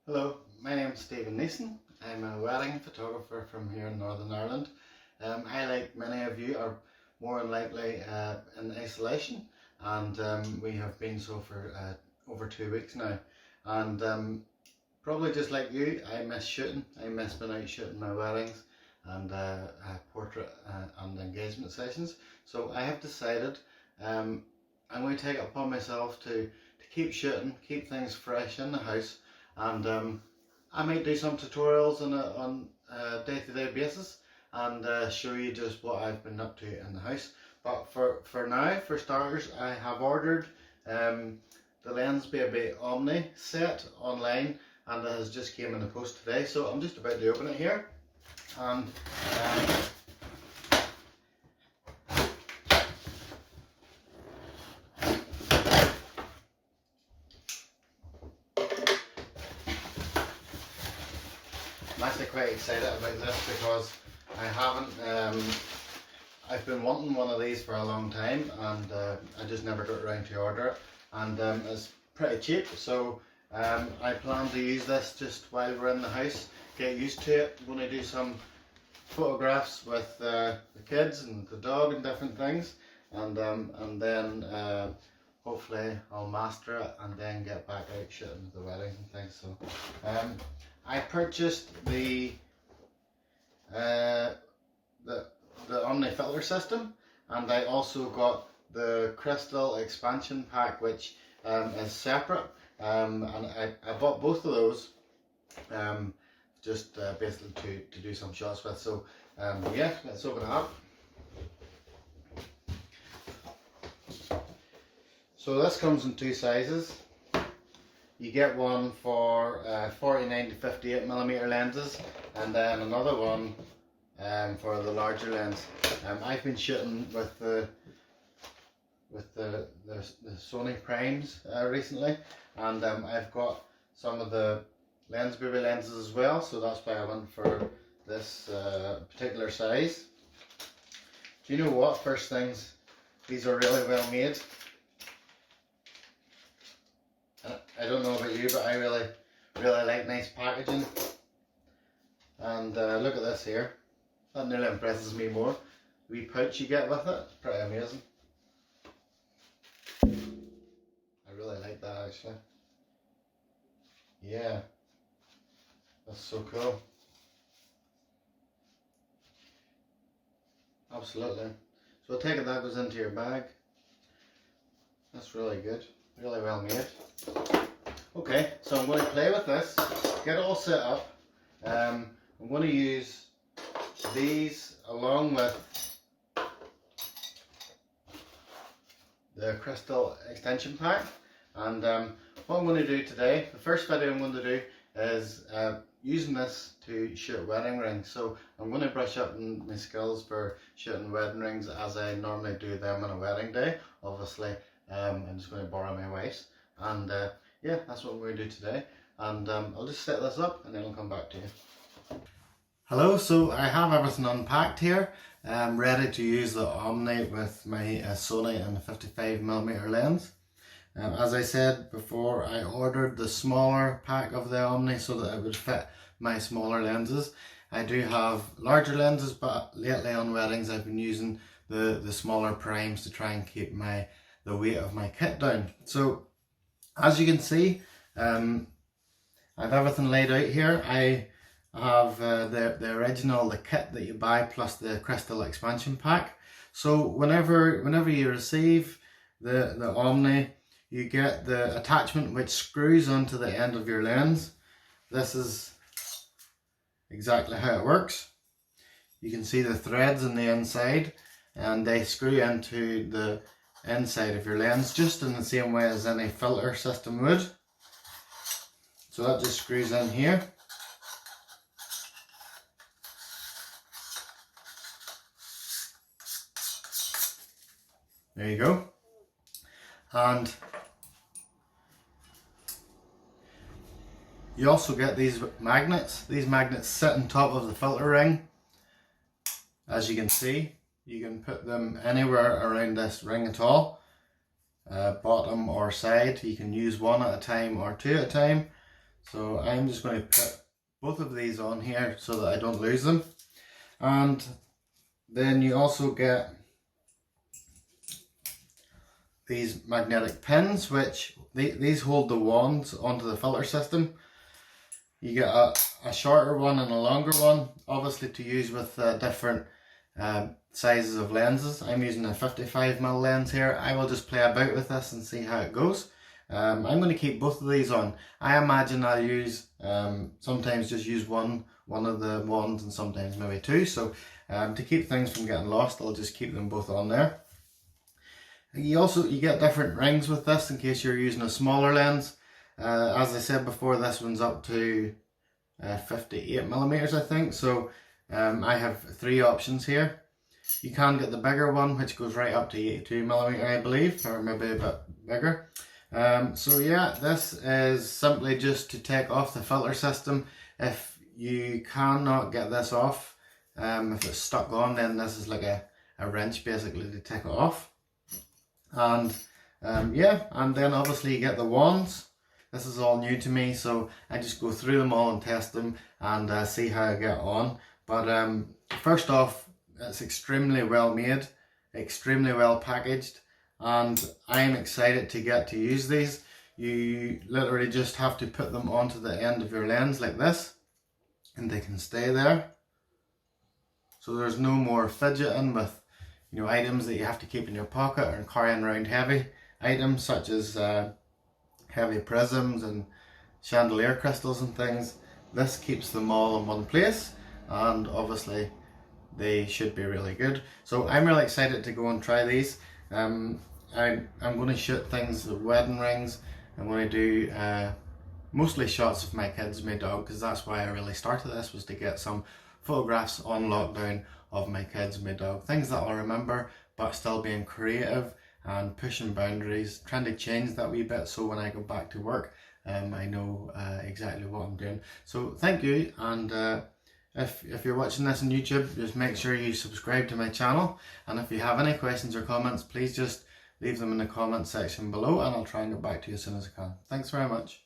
Hello, my name is Stephen Neeson. I'm a wedding photographer from here in Northern Ireland. I, like many of you, are more than likely in isolation, and we have been so for over 2 weeks now. And probably just like you, I miss shooting. I miss being out shooting my weddings and portrait and engagement sessions. So I have decided I'm going to take it upon myself to keep shooting, keep things fresh in the house, and I might do some tutorials on a day-to-day basis and show you just what I've been up to in the house. But for now, for starters, I have ordered the Lensbaby Omni set online, and it has just came in the post today. So I'm just about to open it here, and I'm actually quite excited about this because I've been wanting one of these for a long time, and I just never got around to order it, and it's pretty cheap, so I plan to use this just while we're in the house, get used to it. I'm going to do some photographs with the kids and the dog and different things, and then hopefully I'll master it and then get back out shooting the weddings and things. So I purchased the Omni filter system, and I also got the crystal expansion pack, which is separate, and I bought both of those just basically to do some shots with. So yeah, let's open it up. So this comes in two sizes. You get one for 49 to 58mm lenses, and then another one for the larger lens. I've been shooting with the Sony primes recently, and I've got some of the Lensbaby lenses as well, so that's why I went for this particular size. Do you know what? First things, these are really well made. I don't know about you, but I really like nice packaging. And look at this here. That nearly impresses me more. The wee pouch you get with it, pretty amazing. I really like that actually. Yeah, that's so cool. Absolutely. So I take it that goes into your bag. That's really good. Really well made. Okay, so I'm going to play with this, get it all set up. I'm going to use these along with the crystal extension pack, and what I'm going to do today, the first video I'm going to do is using this to shoot wedding rings. So I'm going to brush up on my skills for shooting wedding rings as I normally do them on a wedding day. Obviously I'm just going to borrow my wife's, and yeah, that's what we're going to do today, and I'll just set this up and then I'll come back to you. Hello, so I have everything unpacked here. I'm ready to use the Omni with my Sony and the 55mm lens. As I said before, I ordered the smaller pack of the Omni so that it would fit my smaller lenses. I do have larger lenses, but lately on weddings I've been using the smaller primes to try and keep the weight of my kit down. So as you can see, I've everything laid out here. I have the original, the kit that you buy, plus the crystal expansion pack. So whenever you receive the Omni, you get the attachment which screws onto the end of your lens. This is exactly how it works. You can see the threads on the inside, and they screw into the inside of your lens just in the same way as any filter system would. So that just screws in here. There you go. And you also get these magnets. These magnets sit on top of the filter ring. As you can see, you can put them anywhere around this ring at all, bottom or side. You can use one at a time or two at a time. So I'm just going to put both of these on here so that I don't lose them. And then you also get these magnetic pins, which these hold the wands onto the filter system. You get a shorter one and a longer one, obviously to use with different sizes of lenses. I'm using a 55mm lens here. I will just play about with this and see how it goes. I'm going to keep both of these on. I imagine I'll use, sometimes just use one of the wands and sometimes maybe two. So to keep things from getting lost, I'll just keep them both on there. You get different rings with this in case you're using a smaller lens. As I said before, this one's up to 58mm, I think. So I have 3 options here. You can get the bigger one, which goes right up to 82mm, I believe, or maybe a bit bigger. So yeah, this is simply just to take off the filter system. If you cannot get this off, if it's stuck on, then this is like a wrench basically to take it off. And yeah, and then obviously you get the wands. This is all new to me, so I just go through them all and test them and see how I get on. But first off, it's extremely well made, extremely well packaged, and I am excited to get to use these. You literally just have to put them onto the end of your lens like this, and they can stay there. So there's no more fidgeting with, you know, items that you have to keep in your pocket or carrying around heavy items such as heavy prisms and chandelier crystals and things. This keeps them all in one place, and obviously they should be really good. So I'm really excited to go and try these. I'm going to shoot things, wedding rings. I'm going to do mostly shots of my kids, my dog, because that's why I really started this, was to get some photographs on lockdown of my kids and my dog. Things that I'll remember, but still being creative and pushing boundaries, trying to change that wee bit so when I go back to work, I know exactly what I'm doing. So thank you, and if you're watching this on YouTube, just make sure you subscribe to my channel, and if you have any questions or comments, please just leave them in the comment section below and I'll try and get back to you as soon as I can. Thanks very much.